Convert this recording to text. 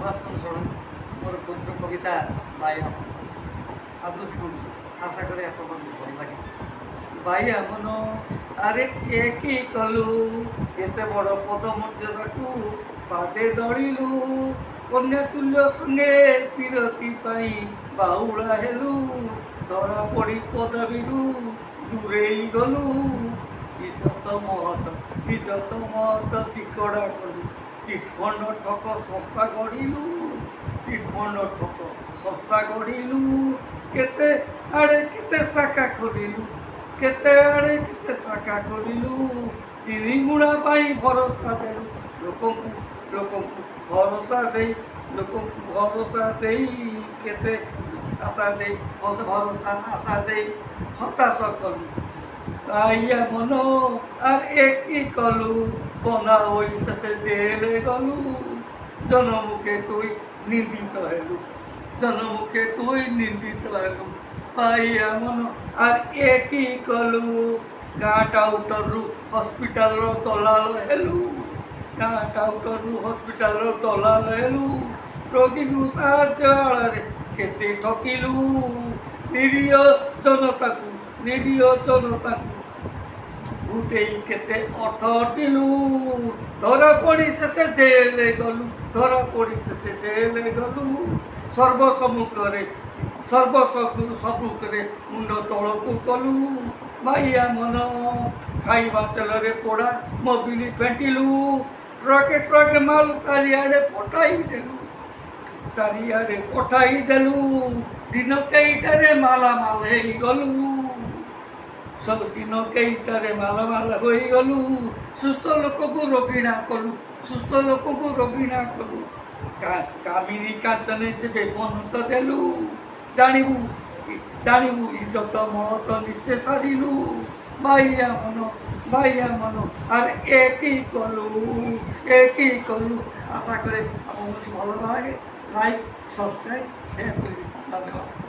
सुभाष चंद्र षडंगी मोर पवित्र कविता बाया आबृत्ति करुँ आशा करे आप भल लगे। बाया मन आरे कि कलु एते बड़ पद मर्यादा को पादे दलिलु कन्या तुल्य संगे पीरती पाई बाहुला हेलु धरा पड़ी पदवीरु दूरे गलु इज्जत महत तिकड़ा कलु चिटफंड ठक संस्था गढ़िलु चिटफंड ठक संस्था गढ़िलु केते आड़े केते शाखा खोलिलु केते आड़े केते शाखा खोलिलु तीन गुणा पाई भरोसा देलु लोक भरोसा दे लोक भरोसा दे केते आशा दे भरोसा आशा दे हताश कलु आइया मन आर एक कलु बना होई से जेले गलु जनमुखे तुई निंदित हेलु जनमुखे तुई निंदित हेलु आइया मन आर एक कलु गाँ टाउटरु हस्पिटाल दलाल हेलु गाँ टाउटरु हस्पिटाल दलाल हेलु रोगी को साहाय्य आड़े केते ठकिलु निरीह जनता गुटे केते अर्थ अटिलु धरा पड़ी से जेले गलु धरा पड़ी से जेले गलु सर्वसम्मुखे मुंड तलकू कलु माइया मन खाइबा तेल पोड़ा मोबिल फेंटिलु ट्रके माल चारिआडे पठाई देलु दिन कईटारे मालामाल हो गलु सब दिन कईटारे मालामाल हो गलु सुस्थ लोक को रोगिणा कलु कामिनी कांचने जेबे मन तो देलु जानबू इज्जत महत निश्चय सारिलु बाइया मन आर एक कलु आशा करे आप भल लगे लाइक सब्सक्राइब शेयर कर धन्यवाद।